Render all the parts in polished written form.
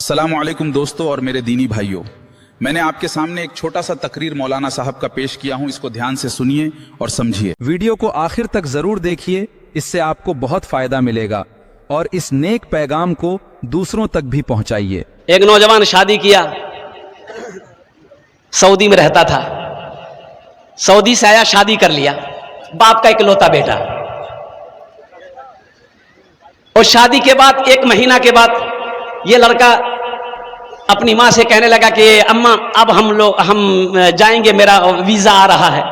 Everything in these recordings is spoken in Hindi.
अस्सलामु अलैकुम दोस्तों और मेरे दीनी भाइयों, मैंने आपके सामने एक छोटा सा तकरीर मौलाना साहब का पेश किया हूं। इसको ध्यान से सुनिए और समझिए। वीडियो को आखिर तक जरूर देखिए, इससे आपको बहुत फायदा मिलेगा और इस नेक पैगाम को दूसरों तक भी पहुंचाइए। एक नौजवान शादी किया, सऊदी में रहता था। सऊदी से आया, शादी कर लिया, बाप का इकलौता बेटा। और शादी के बाद 1 महीना के बाद ये लड़का अपनी माँ से कहने लगा कि अम्मा अब हम जाएंगे, मेरा वीजा आ रहा है।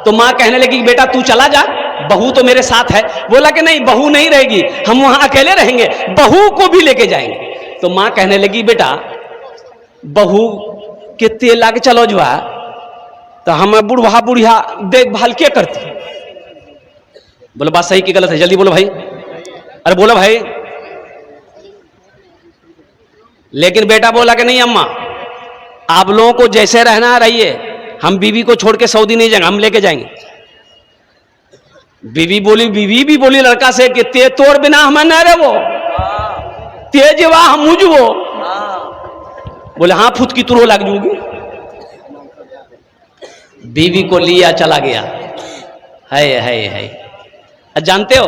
तो माँ कहने लगी कि बेटा तू चला जा, बहू तो मेरे साथ है। बोला कि नहीं, बहू नहीं रहेगी, हम वहां अकेले रहेंगे, बहू को भी लेके जाएंगे। तो माँ कहने लगी बेटा बहू के तेल लाके चलो जुआ, तो हम बुढ़वा बुढ़िया देखभाल क्या करती। बोलो बात सही कि गलत है, जल्दी बोलो भाई, अरे बोलो भाई। लेकिन बेटा बोला कि नहीं अम्मा, आप लोगों को जैसे रहना रहिए, हम बीवी को छोड़ के सऊदी नहीं जाएंगे, हम लेके जाएंगे। बीवी भी बोली लड़का से कि ते तोड़ बिना हम न रहो, तेज वाह मुझो। बोले हाँ फुत की तुरो लग जूगी। बीवी को लिया चला गया। है जानते हो,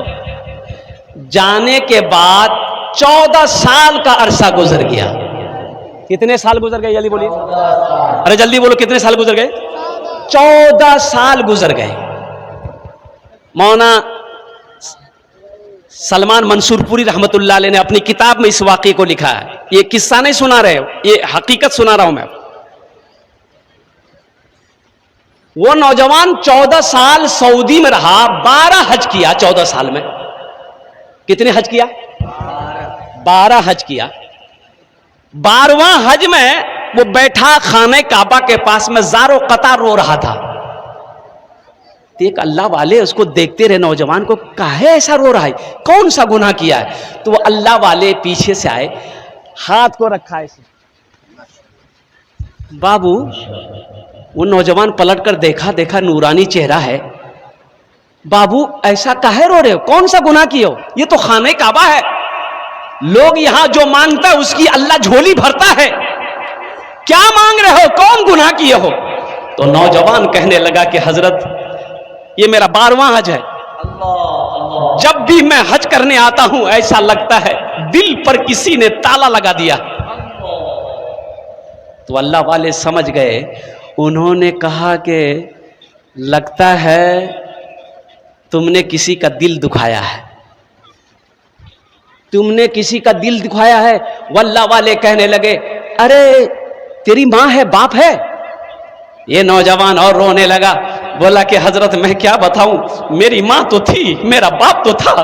जाने के बाद 14 साल का अरसा गुजर गया। कितने साल गुजर गए जल्दी बोलिए, अरे जल्दी बोलो कितने साल गुजर गए? 14 साल गुजर गए। मौलाना सलमान मंसूरपुरी रहमतुल्लाह अलैह ने अपनी किताब में इस वाक़े को लिखा है। ये किस्सा नहीं सुना रहे हो, ये हकीकत सुना रहा हूं मैं। वो नौजवान 14 साल सऊदी में रहा, 12 हज किया 14 साल में। कितने हज किया? 12 हज किया। 12वां हज में वो बैठा खाने काबा के पास में ज़ारो कतार रो रहा था। एक अल्लाह वाले उसको देखते रहे, नौजवान को काहे ऐसा रो रहा है, कौन सा गुनाह किया है? तो वो अल्लाह वाले पीछे से आए, हाथ को रखा ऐसे। बाबू वो नौजवान पलट कर देखा नूरानी चेहरा है। बाबू ऐसा काहे रो रहे हो, कौन सा गुनाह किए हो? ये तो खाने काबा है, लोग यहां जो मांगता है उसकी अल्लाह झोली भरता है, क्या मांग रहे हो, कौन गुनाह किए हो? तो नौजवान कहने लगा कि हजरत ये मेरा 12वां हज है। जब भी मैं हज करने आता हूं ऐसा लगता है दिल पर किसी ने ताला लगा दिया। तो अल्लाह वाले समझ गए। उन्होंने कहा कि लगता है तुमने किसी का दिल दुखाया है, तुमने किसी का दिल दुखाया है। वल्लाह वाले कहने लगे अरे तेरी मां है, बाप है? ये नौजवान और रोने लगा। बोला कि हजरत मैं क्या बताऊं, मेरी मां तो थी, मेरा बाप तो था,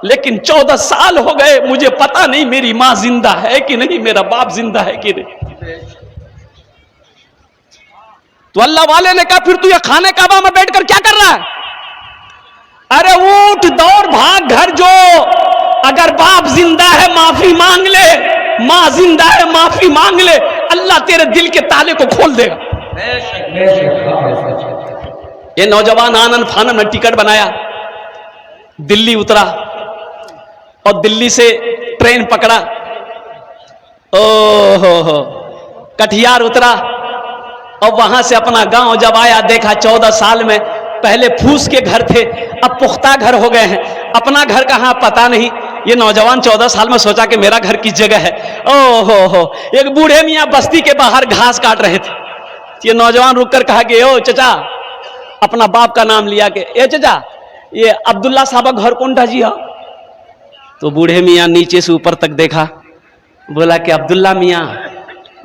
लेकिन 14 साल हो गए, मुझे पता नहीं मेरी मां जिंदा है कि नहीं, मेरा बाप जिंदा है कि नहीं। तो अल्लाह वाले ने कहा फिर तू ये खाने काबा में बैठकर क्या कर रहा है? अरे उठ दौड़ भाग घर जो, अगर बाप जिंदा है माफी मांग ले, मां जिंदा है माफी मांग ले, अल्लाह तेरे दिल के ताले को खोल देगा। ये नौजवान आनंद फानन में टिकट बनाया, दिल्ली उतरा और दिल्ली से ट्रेन पकड़ा। ओहो कटिहार उतरा और वहां से अपना गांव जब आया, देखा 14 साल में पहले फूस के घर थे, अब पुख्ता घर हो गए हैं। अपना घर कहां पता नहीं। ये नौजवान 14 साल में सोचा कि मेरा घर किस जगह है। ओहो एक बूढ़े मियां बस्ती के बाहर घास काट रहे थे। ये नौजवान रुककर कहा कि ओ चचा, अपना बाप का नाम लिया कि ए चचा ये अब्दुल्ला साहब का घर कौन था जी? हाँ। तो बूढ़े मियां नीचे से ऊपर तक देखा, बोला कि अब्दुल्ला मियां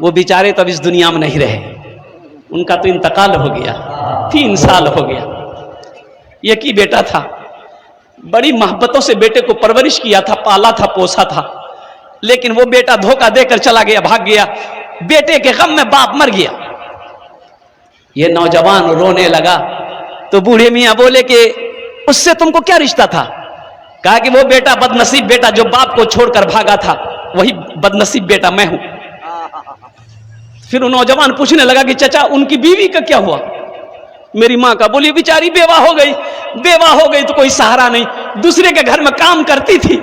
वो बेचारे तब इस दुनिया में नहीं रहे, उनका तो इंतकाल हो गया, 3 साल हो गया। एक ही बेटा था, बड़ी मोहब्बतों से बेटे को परवरिश किया था, पाला था, पोसा था, लेकिन वो बेटा धोखा देकर चला गया, भाग गया। बेटे के गम में बाप मर गया। ये नौजवान रोने लगा। तो बूढ़े मियां बोले कि उससे तुमको क्या रिश्ता था? कहा कि वो बेटा बदनसीब बेटा जो बाप को छोड़कर भागा था, वही बदनसीब बेटा मैं हूं। फिर वो नौजवान पूछने लगा कि चचा उनकी बीवी का क्या हुआ? मेरी मां का। बोली बेचारी बेवा हो गई तो कोई सहारा नहीं, दूसरे के घर में काम करती थी,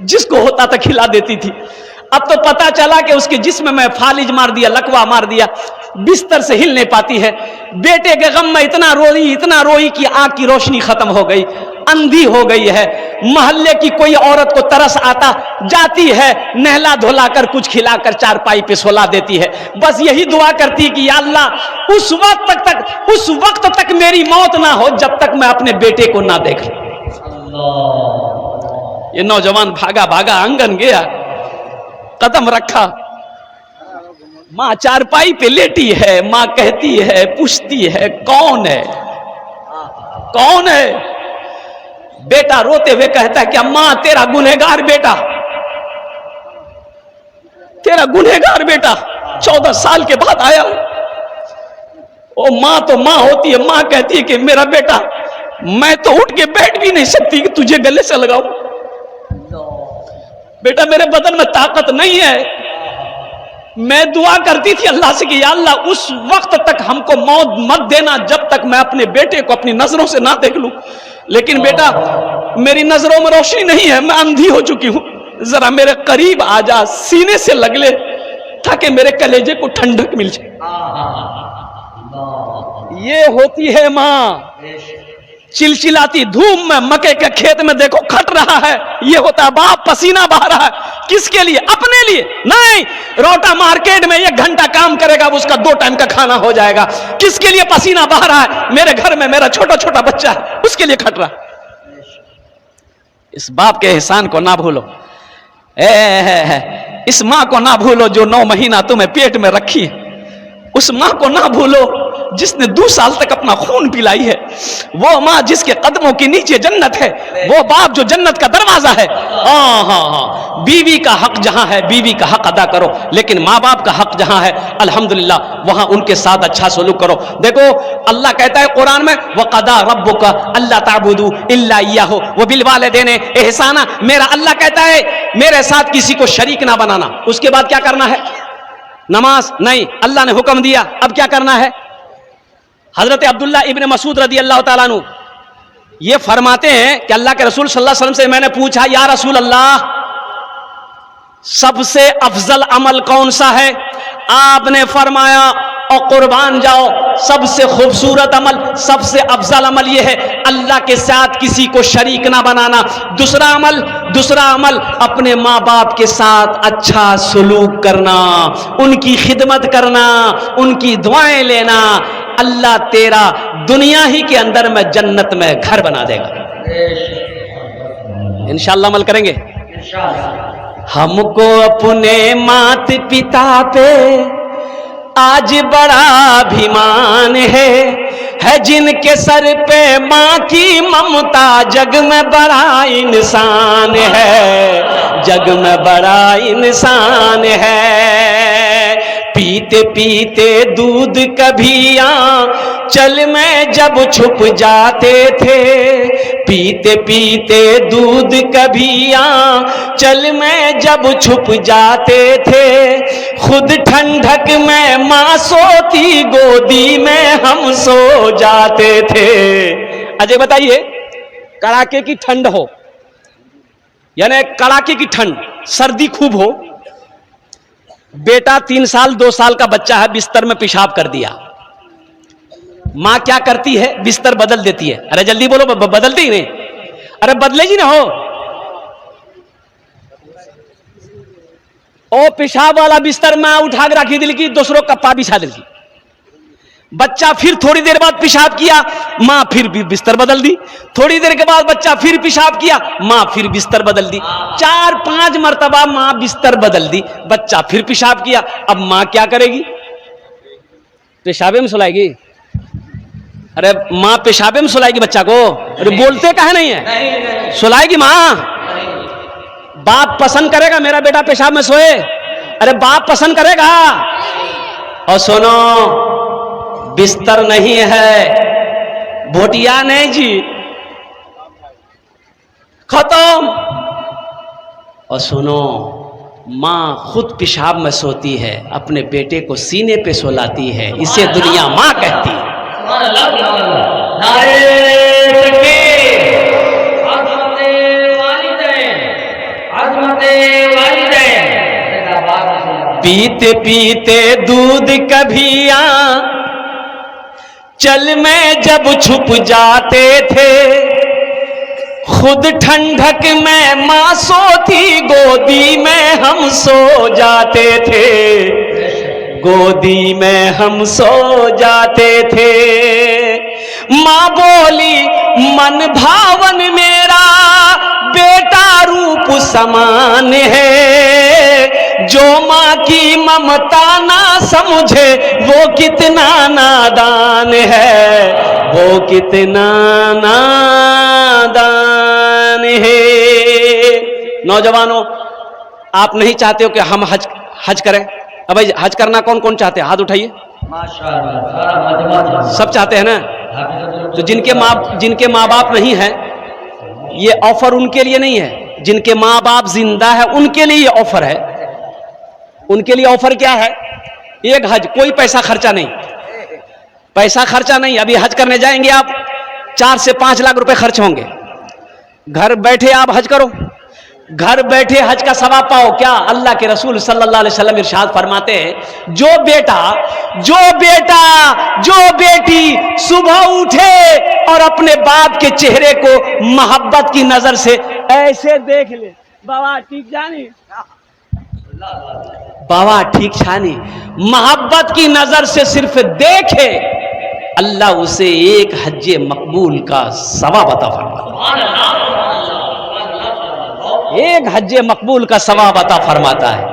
जिसको होता था खिला देती थी। अब तो पता चला कि उसके जिस्म में फालिज मार दिया, लकवा मार दिया, बिस्तर से हिल नहीं पाती है। बेटे के गम में इतना रोई कि आंख की रोशनी खत्म हो गई, अंधी हो गई है। मोहल्ले की कोई औरत को तरस आता, जाती है, नहला धुलाकर कुछ खिलाकर चारपाई पे सोला देती है। बस यही दुआ करती है कि या अल्लाह उस वक्त तक मेरी मौत ना हो जब तक मैं अपने बेटे को ना देख लूं। ये नौजवान भागा आंगन गया, कदम रखा, मां चारपाई पे लेटी है। मां कहती है, पूछती है, कौन है? बेटा रोते हुए कहता है कि अम्मा तेरा गुनहगार बेटा 14 साल के बाद आया। ओ मां तो मां होती है, मां कहती है कि मेरा बेटा, मैं तो उठ के बैठ भी नहीं सकती कि तुझे गले से लगाऊं। बेटा मेरे बदन में ताकत नहीं है। मैं दुआ करती थी अल्लाह से कि या अल्लाह उस वक्त तक हमको मौत मत देना जब तक मैं अपने बेटे को अपनी नजरों से ना देख लूं। लेकिन बेटा मेरी नजरों में रोशनी नहीं है, मैं अंधी हो चुकी हूं, जरा मेरे करीब आ जा, सीने से लग ले ताकि मेरे कलेजे को ठंडक मिल जाए। ये होती है मां। चिलचिलाती धूप में मक्के के खेत में देखो खट रहा है, ये होता है बाप, पसीना बहा रहा है। किसके लिए? अपने लिए नहीं। रोटा मार्केट में 1 घंटा काम करेगा, उसका 2 टाइम का खाना हो जाएगा। किसके लिए पसीना बहा रहा है? मेरे घर में मेरा छोटा छोटा बच्चा है, उसके लिए खट रहा। इस बाप के एहसान को ना भूलो, इस मां को ना भूलो जो 9 महीना तुम्हें पेट में रखी है। उस मां को ना भूलो जिसने 2 साल तक अपना खून पिलाई है। वो मां जिसके कदमों के नीचे जन्नत है। वो बाप जो जन्नत का दरवाजा है। हाँ, बीवी का हक जहां है बीवी का हक अदा करो, लेकिन माँ बाप का हक जहां है अल्हम्दुलिल्लाह वहां उनके साथ अच्छा सलूक करो। देखो अल्लाह कहता है कुरान में, वक़दा रब्बुका अल्ला ताबुदू इल्ला इय्याहु व बिल वालिदैनि इहसाना। मेरा अल्लाह कहता है मेरे साथ किसी को शरीक ना बनाना। उसके बाद क्या करना है? नमाज नहीं, अल्लाह ने हुक्म दिया, अब क्या करना है? हजरत अब्दुल्ला इब्न मसूद रदी अल्लाह ताला अन्हु ये फरमाते हैं कि अल्लाह के रसूल सल्लल्लाहु अलैहि वसल्लम से मैंने पूछा, या रसूल अल्लाह सबसे अफजल अमल कौन सा है? आपने फरमाया, और कुर्बान जाओ, सबसे खूबसूरत अमल, सबसे अफजल अमल यह है अल्लाह के साथ किसी को शरीक ना बनाना। दूसरा अमल अपने माँ बाप के साथ अच्छा सलूक करना, उनकी खिदमत करना, उनकी दुआएं लेना। अल्लाह तेरा दुनिया ही के अंदर में जन्नत में घर बना देगा। इंशाअल्लाह अमल करेंगे। हमको अपने मात पिता पे आज बड़ा अभिमान है जिनके सर पे माँ की ममता जग में बड़ा इंसान है, जग में बड़ा इंसान है। पीते पीते दूध कभी चल में जब छुप जाते थे, पीते पीते दूध कभी चल में जब छुप जाते थे, खुद ठंडक में माँ सोती गोदी में हम सो जाते थे। अजय बताइए, कड़ाके की ठंड हो, यानी कड़ाके की ठंड, सर्दी खूब हो, बेटा 3 साल 2 साल का बच्चा है, बिस्तर में पेशाब कर दिया, मां क्या करती है? बिस्तर बदल देती है। अरे जल्दी बोलो, बदलती ही नहीं। अरे बदलेगी ना हो। ओ पेशाब वाला बिस्तर में उठा के रखी दिल की, दूसरों कप्पा बिछा दिल की। बच्चा फिर थोड़ी देर बाद पेशाब किया, मां फिर बिस्तर बदल दी। थोड़ी देर के बाद बच्चा फिर पेशाब किया, मां फिर बिस्तर बदल दी। 4-5 मरतबा मां बिस्तर बदल दी, बच्चा फिर पेशाब किया। अब मां क्या करेगी? पेशाबे में सुलाएगी। अरे मां पेशाबे में सुलाएगी बच्चा को? अरे बोलते काहे नहीं है? सुलाएगी मां। बाप पसंद करेगा मेरा बेटा पेशाब में सोए? अरे बाप पसंद करेगा? और सुनो, बिस्तर नहीं है, भोटिया नहीं जी, खत्म। और सुनो, मां खुद पेशाब में सोती है, अपने बेटे को सीने पे सुलाती है, इसे दुनिया मां कहती है। पीते पीते दूध कभिया चल में जब छुप जाते थे, खुद ठंडक में मां सोती गोदी में हम सो जाते थे, गोदी में हम सो जाते थे। मां बोली मन भावन मेरा बेटा रूप समान है, जो मां की ममता ना समझे वो कितना नादान है, वो कितना नादान है। नौजवानों, आप नहीं चाहते हो कि हम हज करें? अब हज करना कौन कौन चाहते हैं? हाथ उठाइए। सब चाहते हैं ना? तो जिनके माँ बाप नहीं है, ये ऑफर उनके लिए नहीं है। जिनके माँ बाप जिंदा है उनके लिए ये ऑफर है। उनके लिए ऑफर क्या है? एक हज, कोई पैसा खर्चा नहीं, पैसा खर्चा नहीं। अभी हज करने जाएंगे आप, 4 से 5 लाख रुपए खर्च होंगे। घर बैठे आप हज करो, घर बैठे हज का सवाब पाओ। क्या अल्लाह के रसूल सल्लल्लाहु अलैहि वसल्लम इरशाद फरमाते हैं, जो बेटी सुबह उठे और अपने बाप के चेहरे को मोहब्बत की नजर से ऐसे देख ले, बाबा ठीक जानी, बाबा ठीक छानी, मोहब्बत की नजर से सिर्फ देखे, अल्लाह उसे एक हज्जे मकबूल का सवाब अता फरमाता है। एक हज्जे मकबूल का सवाब अता फरमाता है।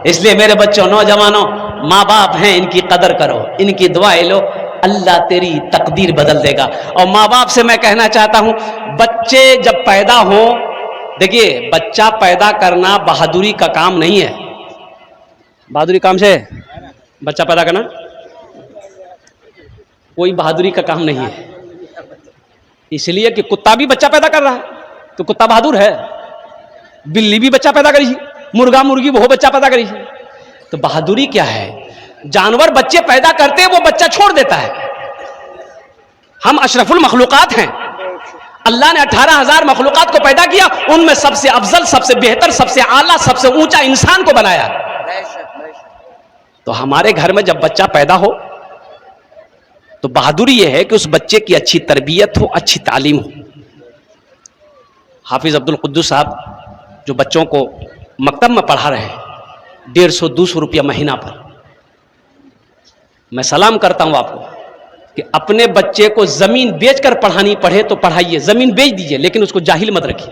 इसलिए मेरे बच्चों, नौजवानों, माँ बाप हैं, इनकी कदर करो, इनकी दुआएं लो, अल्लाह तेरी तकदीर बदल देगा। और माँ बाप से मैं कहना चाहता हूं, बच्चे जब पैदा हो, देखिए बच्चा पैदा करना बहादुरी का काम नहीं है। बहादुरी काम से बच्चा पैदा करना कोई बहादुरी का काम नहीं है। इसलिए कि कुत्ता भी बच्चा पैदा कर रहा है तो कुत्ता बहादुर है, बिल्ली भी बच्चा पैदा करी, मुर्गा मुर्गी वो बच्चा पैदा करी। तो बहादुरी क्या है? जानवर बच्चे पैदा करते हैं, वो बच्चा छोड़ देता है। हम अशरफुल मखलूकात हैं। अल्लाह ने 18,000 मखलूकात को पैदा किया, उनमें सबसे अफजल, सबसे बेहतर, सबसे आला, सबसे ऊंचा इंसान को बनाया। तो हमारे घर में जब बच्चा पैदा हो तो बहादुरी यह है कि उस बच्चे की अच्छी तरबियत हो, अच्छी तालीम हो। हाफिज अब्दुल कुद्दूस साहब जो बच्चों को मकतब में पढ़ा रहे हैं, 150-200 रुपया महीना पर, मैं सलाम करता हूं आपको कि अपने बच्चे को जमीन बेचकर पढ़ानी पड़े तो पढ़ाइए, जमीन बेच दीजिए, लेकिन उसको जाहिल मत रखिए।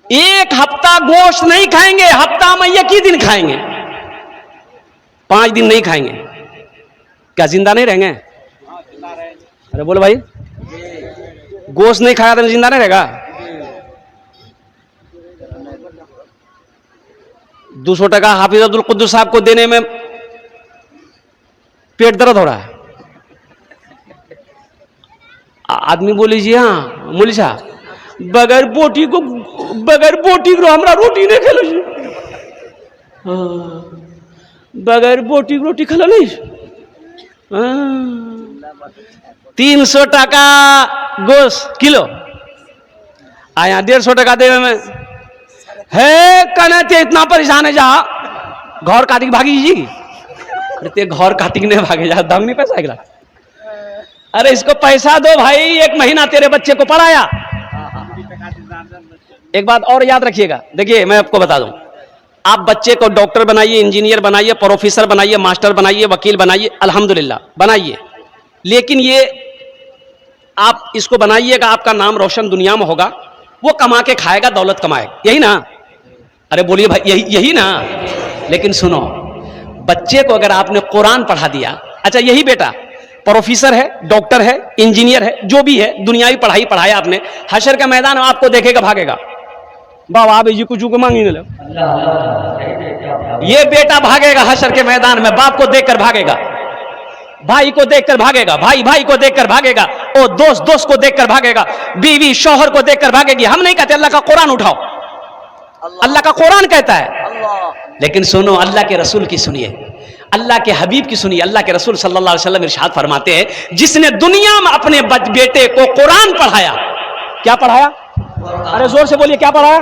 एक हफ्ता गोश्त नहीं खाएंगे, हफ्ता में एक ही दिन खाएंगे, 5 दिन नहीं खाएंगे, क्या जिंदा नहीं रहेंगे? अरे बोलो भाई, गोश्त नहीं खाया तो जिंदा नहीं रहेगा? 200 टका हाफिज अब्दुल कुद्दूस साहब को देने में पेट दर्द हो रहा है। आदमी बोली जी हाँ मोली साहब, बगैर बोटी को हमरा रोटी नहीं खेलो जी, बगैर बोटी को रोटी खेलो नहीं। 300 टका गोश्त किलो आया, 150 टका देवे में है कने इतना परेशान है जा घर काटी भागी जी, ते घर काटी ने भागे जा, दम नहीं पैसा अगला। अरे इसको पैसा दो भाई, 1 महीना तेरे बच्चे को पढ़ाया। एक बात और याद रखिएगा, देखिए मैं आपको बता दूं, आप बच्चे को डॉक्टर बनाइए, इंजीनियर बनाइए, प्रोफेसर बनाइए, मास्टर बनाइए, वकील बनाइए, अल्हम्दुलिल्लाह बनाइए, लेकिन ये आप इसको बनाइएगा, आपका नाम रोशन दुनिया में होगा, वो कमा के खाएगा, दौलत कमाएगा, यही ना? अरे बोलिए भाई, यही ना? लेकिन सुनो, बच्चे को अगर आपने कुरान पढ़ा दिया, अच्छा यही बेटा प्रोफेसर है, डॉक्टर है, इंजीनियर है, जो भी है, दुनियावी पढ़ाई पढ़ाया आपने, हशर का मैदान में आपको देखेगा भागेगा, बाबा आप जी कुछ मांगी नहीं लो, ये बेटा भागेगा हशर के मैदान में, बाप को देखकर भागेगा, भाई को देखकर भागेगा, भाई को देखकर भागेगा, और दोस्त को देखकर भागेगा, बीवी शौहर को देखकर भागेगी। हम नहीं कहते अल्लाह का कुरान उठाओ, अल्लाह का कुरान कहता है, लेकिन सुनो अल्लाह के रसूल की सुनिए, अल्लाह के हबीब की सुनिए। अल्लाह के रसूल सल्लल्लाहु अलैहि वसल्लम इरशाद फरमाते हैं, जिसने दुनिया में अपने बेटे को कुरान पढ़ाया, क्या पढ़ाया? अरे जोर से बोलिए, क्या पढ़ाया?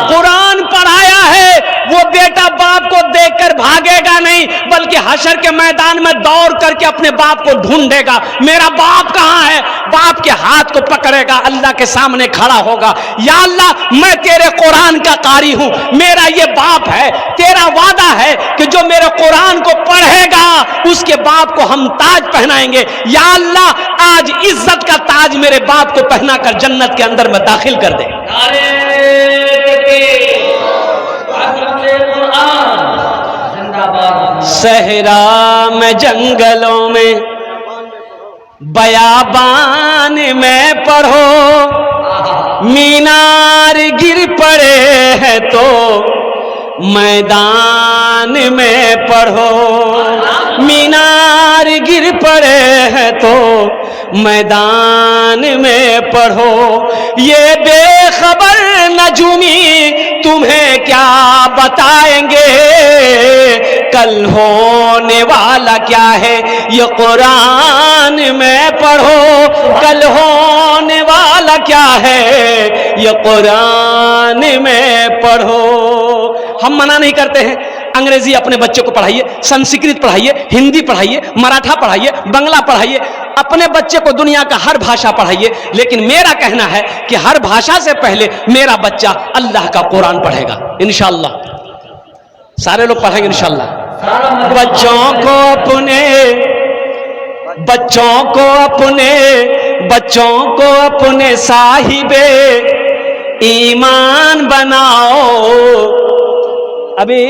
कुरान पढ़ाया है। वो बेटा बाप को देखकर भागेगा नहीं, बल्कि हशर के मैदान में दौड़ करके अपने बाप को ढूंढेगा। मेरा बाप कहां है? बाप के हाथ को पकड़ेगा, अल्लाह के सामने खड़ा होगा। या अल्लाह, मैं तेरे कुरान का कारी हूं, मेरा ये बाप है। तेरा वादा है कि जो मेरे कुरान को पढ़ेगा उसके बाप को हम ताज पहनाएंगे। या अल्लाह, आज इज्जत का ताज मेरे बाप को पहनाकर जन्नत के अंदर में दाखिल कर दे। सहरा में, जंगलों में, बयाबान में पढ़ो, मीनार गिर पड़े हैं तो मैदान में पढ़ो, मीनार गिर पड़े हैं तो मैदान में पढ़ो। ये बेखबर नजूमी तुम्हें क्या बताएंगे, कल होने वाला क्या है ये कुरान में पढ़ो, कल होने वाला क्या है ये कुरान में पढ़ो। हम मना नहीं करते हैं, अंग्रेजी अपने बच्चे को पढ़ाइए, संस्कृत पढ़ाइए, हिंदी पढ़ाइए, मराठा पढ़ाइए, बंगला पढ़ाइए, अपने बच्चे को दुनिया का हर भाषा पढ़ाइए। लेकिन मेरा कहना है कि हर भाषा से पहले मेरा बच्चा अल्लाह का कुरान पढ़ेगा इंशाअल्लाह। सारे लोग पढ़ेंगे इंशाअल्लाह। बच्चों को अपने साहिबे ईमान बनाओ। अभी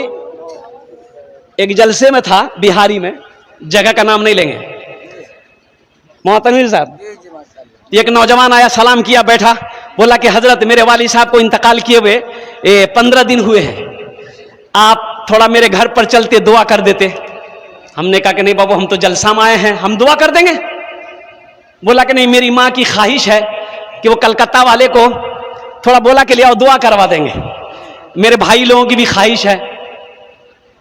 एक जलसे में था बिहारी में, जगह का नाम नहीं लेंगे, मोहतमिर साहब, एक नौजवान आया, सलाम किया, बैठा, बोला कि हजरत मेरे वाली साहब को इंतकाल किए हुए 15 दिन हुए हैं, आप थोड़ा मेरे घर पर चलते दुआ कर देते। हमने कहा कि नहीं बाबू, हम तो जलसा में आए हैं, हम दुआ कर देंगे। बोला कि नहीं, मेरी माँ की ख्वाहिश है कि वो कलकत्ता वाले को थोड़ा बोला कि ले आओ, दुआ करवा देंगे। मेरे भाई लोगों की भी ख्वाहिश है।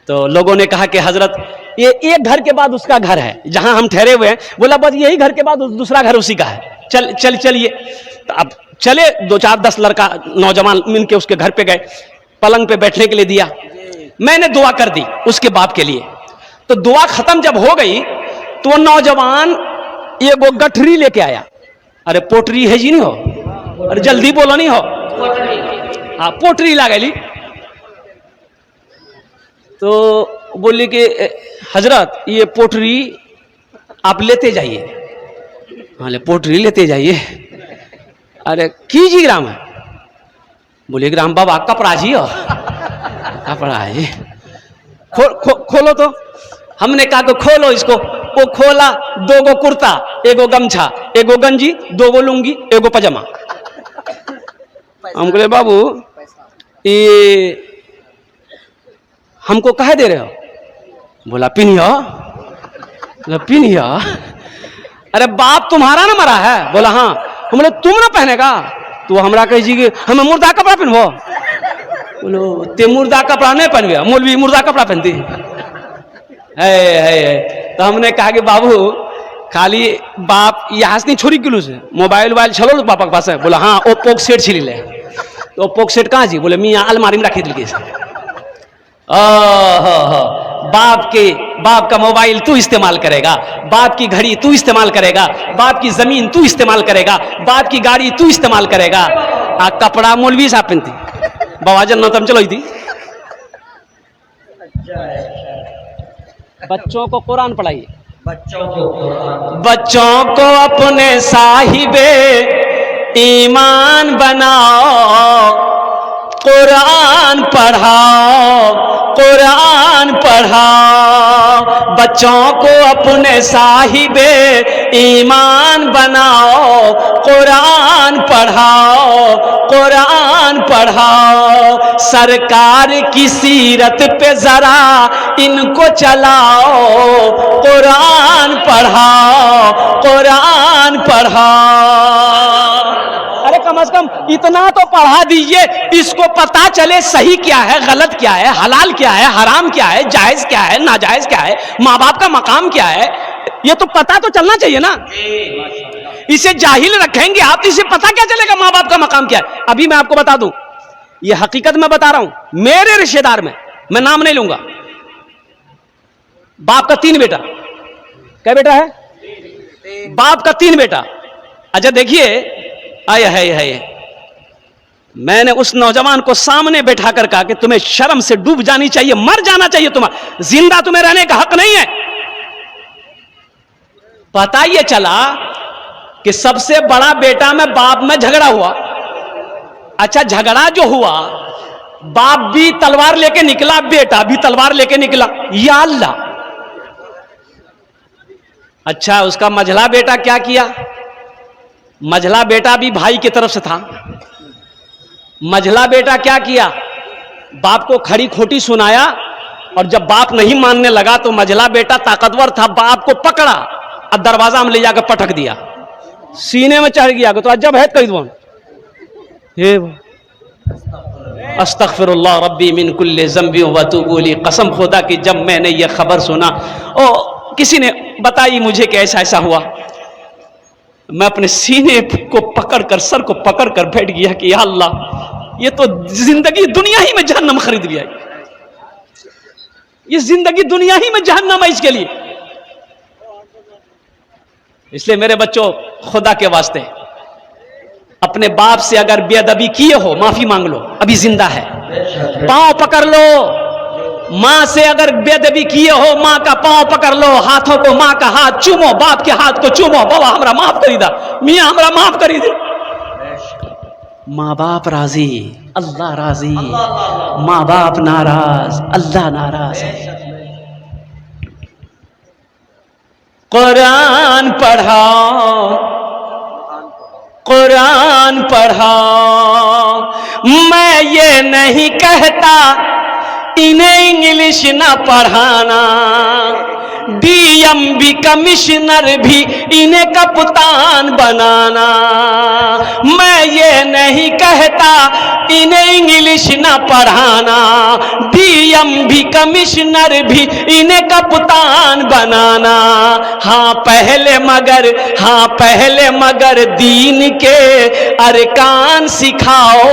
तो लोगों ने कहा कि हजरत ये एक घर के बाद उसका घर है जहां हम ठहरे हुए हैं। बोला बस यही घर के बाद दूसरा घर उसी का है, चलिए। तो अब चले, 2-4-10 लड़का नौजवान मिलके उसके घर पे गए, पलंग पे बैठने के लिए दिया, मैंने दुआ कर दी उसके बाप के लिए। तो दुआ खत्म जब हो गई तो वो नौजवान ये वो गठरी लेके आया। अरे पोटरी है जी नहीं हो, अरे जल्दी बोलो नहीं हो, हाँ पोटरी ला गई। तो बोली कि हजरत ये पोटरी आप लेते जाइए। हाँ, ले पोटरी लेते जाइए। अरे कीजिए ग्राम है, बोले ग्राम बाबा कपड़ा जी हो, कपड़ा है, खोलो। तो हमने कहा कि खोलो इसको। वो खोला, 2 गो कुर्ता, 1 गो गमछा, 1 गो गंजी, 2 गो लुंगी, 1 गो पजामा। हम बोले बाबू ये हमको कहे दे रहे हो? बोला पिनिया। अरे बाप तुम्हारा ना मरा है? बोला हाँ। हम बोले तुम ना पहनेगा? तो हमरा कही जी कि हमें मुर्दा कपड़ा पहनबो। बोलो ते मुर्दा कपड़ा नहीं पहनबे, मौलवी मुर्दा कपड़ा पहनती है। तो हमने कहा कि बाबू खाली बाप यहाँ से छोरी किलो से मोबाइल छलो तो पापा के पास है? बोला हाँ, ओप्पो के सेट छिली ले। तो ओप्पो के सेट कहाँ जी? बोले मियाँ अलमारी में रखी दिल। बाप का मोबाइल तू इस्तेमाल करेगा, बाप की घड़ी तू इस्तेमाल करेगा, बाप की जमीन तू इस्तेमाल करेगा, बाप की गाड़ी तू इस्तेमाल करेगा। कपड़ा मौलवी साहब पहनती, बवाजन नौतम चलो थी। बच्चों को कुरान पढ़ाइए, बच्चों को अपने साहिबे ईमान बनाओ, कुरान पढ़ाओ, कुरान पढ़ाओ। बच्चों को अपने साहिबे ईमान बनाओ, कुरान पढ़ाओ, कुरान पढ़ाओ। सरकार की सीरत पे जरा इनको चलाओ, कुरान पढ़ाओ, कुरान पढ़ाओ। अरे कम से कम इतना तो पढ़ा दीजिए, इसको पता चले सही क्या है, गलत क्या है, हलाल क्या है, हराम क्या है, जायज क्या है, नाजायज क्या है, माँ बाप का मकाम क्या है, ये तो पता तो चलना चाहिए ना। इसे जाहिल रखेंगे आप, इसे पता क्या चलेगा मां बाप का मकाम क्या है। अभी मैं आपको बता दूं, ये हकीकत मैं बता रहा हूं, मेरे रिश्तेदार में, मैं नाम नहीं लूंगा, बाप का 3 बेटा। क्या बेटा है? बाप का 3 बेटा। अच्छा देखिए, आए है मैंने उस नौजवान को सामने बैठा कर कहा कि तुम्हें शर्म से डूब जानी चाहिए, मर जाना चाहिए, तुम्हारा जिंदा तुम्हें रहने का हक नहीं है। पता ये चला कि सबसे बड़ा बेटा में बाप में झगड़ा हुआ। अच्छा झगड़ा जो हुआ, बाप भी तलवार लेके निकला, बेटा भी तलवार लेके निकला, या अल्लाह। अच्छा उसका मझला बेटा क्या किया? मझला बेटा भी भाई की तरफ से था। मझला बेटा क्या किया? बाप को खड़ी खोटी सुनाया, और जब बाप नहीं मानने लगा तो मझला बेटा ताकतवर था, बाप को पकड़ा और दरवाजा में ले जाकर पटक दिया, सीने में चढ़ गया। तो अजब है कईदवान, हे अस्तगफिरुल्लाह रब्बी मिन कुल्ली ज़ंबी व अतूबु इलैह। कसम खुदा की जब मैंने ये खबर सुना, और किसी ने बताई मुझे कि ऐसा ऐसा हुआ, मैं अपने सीने को पकड़कर, सर को पकड़कर बैठ गया कि या अल्लाह, ये तो जिंदगी दुनिया ही में जहन्नम खरीद लिया, ये जिंदगी दुनिया ही में जहन्नम है इसके लिए। इसलिए मेरे बच्चों, खुदा के वास्ते अपने बाप से अगर बेअदबी किए हो, माफी मांग लो, अभी जिंदा है। पांव पकड़ लो, मां से अगर बेअदबी किए हो, मां का पांव पकड़ लो, हाथों को, मां का हाथ चूमो, बाप के हाथ को चूमो, बाबा हमरा माफ करी दा, मियां हमरा माफ करी दे। मां बाप राजी, अल्लाह राजी, मां बाप नाराज, अल्लाह नाराज। कुरान पढ़ाओ, कुरान पढ़ाओ। मैं ये नहीं कहता इन्हें इंग्लिश ना पढ़ाना, डीएमबी कमिश्नर भी इन्हें कप्तान बनाना। मैं ये नहीं कहता इन्हें इंग्लिश ना पढ़ाना, डीएमबी कमिश्नर भी इन्हें कप्तान बनाना। हाँ पहले मगर दीन के अरकान सिखाओ,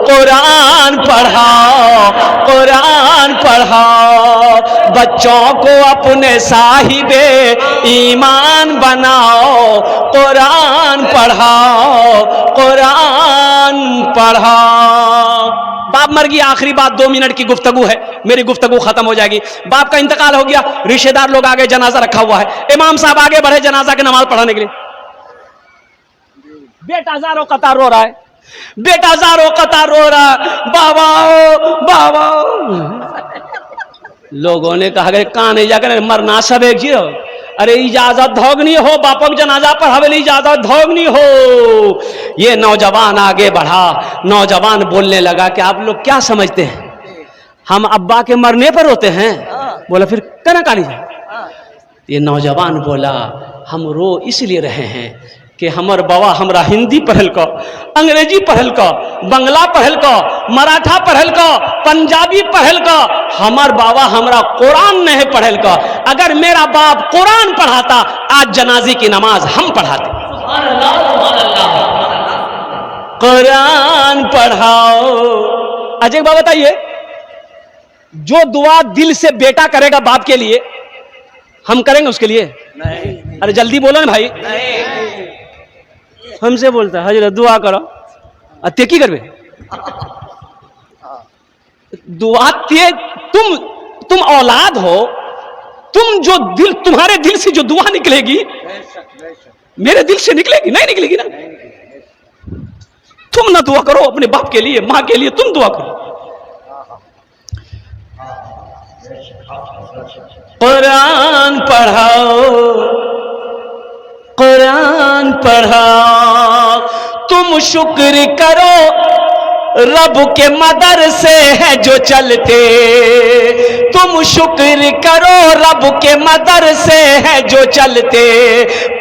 कुरान पढ़ाओ, कुरान पढ़ाओ। बच्चों को अपने साहिबे ईमान बनाओ, कुरान पढ़ाओ, कुरान पढ़ाओ। बाप मर गया, आखिरी बात 2 मिनट की गुफ्तगू है, मेरी गुफ्तगू खत्म हो जाएगी। बाप का इंतकाल हो गया, रिश्तेदार लोग आगे, जनाजा रखा हुआ है, इमाम साहब आगे बढ़े जनाजा की नमाज पढ़ाने के लिए। बेटा ज़ारो कतार रो रहा है, बेटा ज़ारो कतार रो रहा है, बाबा बाबा। लोगों ने कहा कहां नहीं जाकर मरना सब एक जीरो, अरे इजाजत धोगनी हो, बापक जनाजा पढ़ावे इजाजत धोगनी हो। ये नौजवान आगे बढ़ा, नौजवान बोलने लगा कि आप लोग क्या समझते हैं, हम अब्बा के मरने पर रोते हैं? बोला फिर कहना कहानी है। ये नौजवान बोला, हम रो इसलिए रहे हैं कि हमर बाबा हमरा हिंदी पढ़ल का, अंग्रेजी पढ़ल का, बंगला पढ़ल का, मराठा पढ़ल का, पंजाबी पढ़ल का, हमर बाबा हमरा कुरान नहीं पढ़ल का। अगर मेरा बाप कुरान पढ़ाता, आज जनाजे की नमाज हम पढ़ाते। कुरान पढ़ाओ। अजय बाबा बताइए, जो दुआ दिल से बेटा करेगा बाप के लिए, हम करेंगे उसके लिए? नहीं। अरे जल्दी बोलो ना भाई। नहीं। हमसे बोलता है हजरत दुआ करो, अत्य की करबे दुआ ते, तुम औलाद हो, तुम जो दिल, तुम्हारे दिल से जो दुआ निकलेगी मेरे दिल से निकलेगी? नहीं निकलेगी ना। तुम ना दुआ करो अपने बाप के लिए, मां के लिए, तुम दुआ करो। कुरान पढ़ाओ, कुरान पढ़ाओ। तुम शुक्र करो रब के मदरसे हैं जो चलते, तुम शुक्र करो रब के मदरसे हैं जो चलते।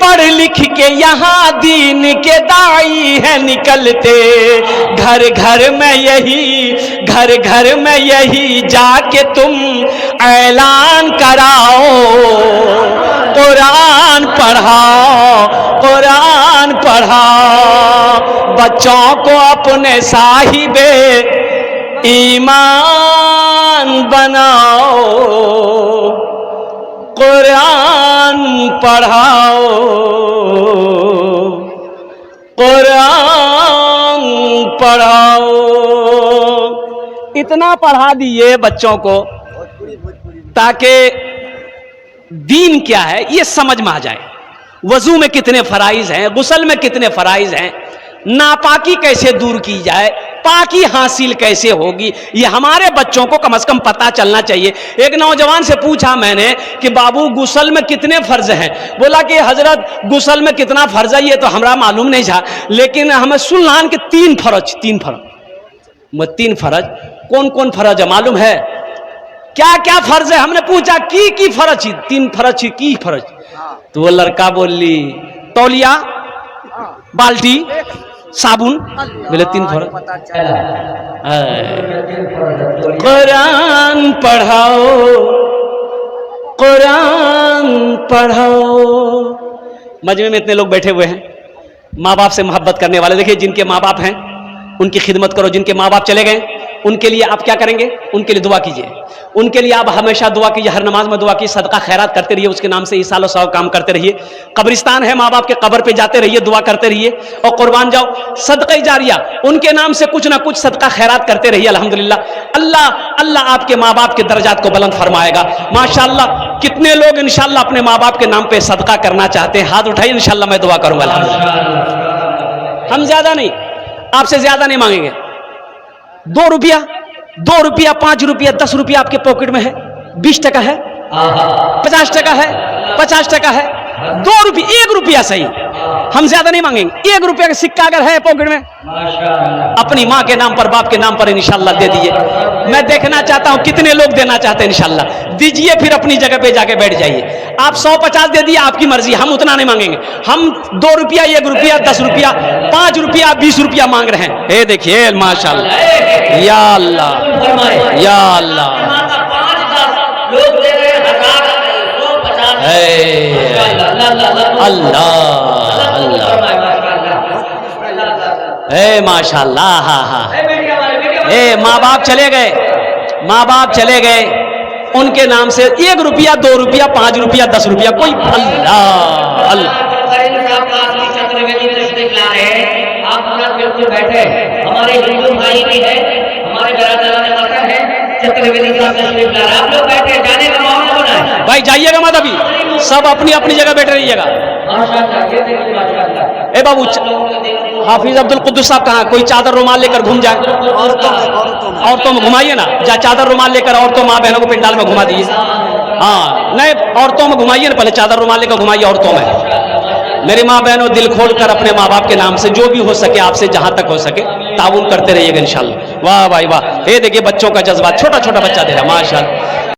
पढ़ लिख के यहाँ दीन के दाई है निकलते। घर घर में यही, घर घर में यही जाके तुम ऐलान कराओ, कुरान पढ़ाओ, कुरान पढ़ाओ, बच्चों को अपने साहिबे ईमान बनाओ, कुरान पढ़ाओ, कुरान पढ़ाओ। इतना पढ़ा दिए बच्चों को ताकि दीन क्या है ये समझ में आ जाए। वजू में कितने फराइज हैं, गुस्ल में कितने फराइज हैं, नापाकी कैसे दूर की जाए, पाकी हासिल कैसे होगी, ये हमारे बच्चों को कम से कम पता चलना चाहिए। एक नौजवान से पूछा मैंने कि बाबू गुस्ल में कितने फर्ज हैं? बोला कि हजरत गुस्ल में कितना फर्ज है ये तो हमरा मालूम नहीं था, लेकिन हमें सुनलान के तीन फर्ज। तीन फर्ज कौन कौन फर्ज है मालूम है? क्या क्या फर्ज है? हमने पूछा की फर्ज? तीन फर्ज की फर्ज? तो वो लड़का बोली तौलिया, बाल्टी, साबुन। बोले तीन फर्ज। कुरान पढ़ाओ, कुरान पढ़ाओ। मजमे में इतने लोग बैठे हुए हैं, माँ बाप से मोहब्बत करने वाले। देखिए जिनके माँ बाप हैं उनकी खिदमत करो, जिनके माँ बाप चले गए उनके लिए आप क्या करेंगे? उनके लिए दुआ कीजिए, उनके लिए आप हमेशा दुआ कीजिए, हर नमाज में दुआ कीजिए, सदका खैरात करते रहिए, उसके नाम से इस सालों सौ काम करते रहिए। कब्रिस्तान है, माँ बाप के कब्र पे जाते रहिए, दुआ करते रहिए और कुर्बान जाओ। सदका जारिया, उनके नाम से कुछ ना कुछ सदका खैरात करते रहिए। अल्हम्दुलिल्लाह अल्लाह अल्लाह आपके माँ बाप के दर्जात को बुलंद फरमाएगा। माशाअल्लाह कितने लोग इंशाअल्लाह अपने माँ बाप के नाम पे सदका करना चाहते हैं? हाथ उठाइए, इंशाअल्लाह मैं दुआ करूंगा। हम ज्यादा नहीं, आपसे ज्यादा नहीं मांगेंगे। 2 रुपया, 5 रुपया, 10 रुपया आपके पॉकेट में है, 20 टका है, 50 टका है, 50 टका है, 2 रुपया, 1 रुपया सही, हम ज्यादा नहीं मांगेंगे। 1 रुपया का सिक्का अगर है पॉकेट में, अपनी माँ के नाम पर, बाप के नाम पर इंशाल्लाह दे दीजिए। मैं देखना चाहता हूं कितने लोग देना चाहते हैं। इंशाल्लाह दीजिए, फिर अपनी जगह पे जाके बैठ जाइए। आप 100-50 दे दिए, आपकी मर्जी, हम उतना नहीं मांगेंगे। हम 2 रुपया, 1 रुपया, 10 रुपया, 5 रुपया, 20 रुपया मांग रहे हैं। ये देखिए माशाल्लाह, या अल्लाह, या अल्लाह, अल्लाह अल्लाह, माशाल्लाह। हाँ हाँ, माँ बाप चले गए, माँ बाप चले गए, उनके नाम से 1 रुपया, 2 रुपया, 5 रुपया, 10 रुपया, कोई अल्लाह अल्लाह। आप बिल्कुल बैठे, हमारे हिंदू भाई भी है, हमारे आप लोग बैठे, जाने का मामला बना है भाई, जाइएगा मत अभी, सब अपनी अपनी जगह बैठे रहिएगा। ए बाबू, हाफिज अब्दुल कुद्दूस साहब कहाँ? कोई चादर रुमाल लेकर घूम जाए, औरतों में घुमाइए ना, जा चादर रुमाल लेकर औरतों माँ बहनों को पंडाल में घुमा दीजिए। हाँ नहीं, औरतों में घुमाइए ना, पहले चादर रुमाल लेकर घुमाइए औरतों में। मेरी माँ बहनों, दिल खोल कर अपने माँ बाप के नाम से जो भी हो सके आपसे जहां तक हो सके ताउन करते रहिएगा इंशाल्लाह। वाह भाई वाह, ये देखिए बच्चों का जज्बा, छोटा छोटा बच्चा दे रहा, माशाल्लाह।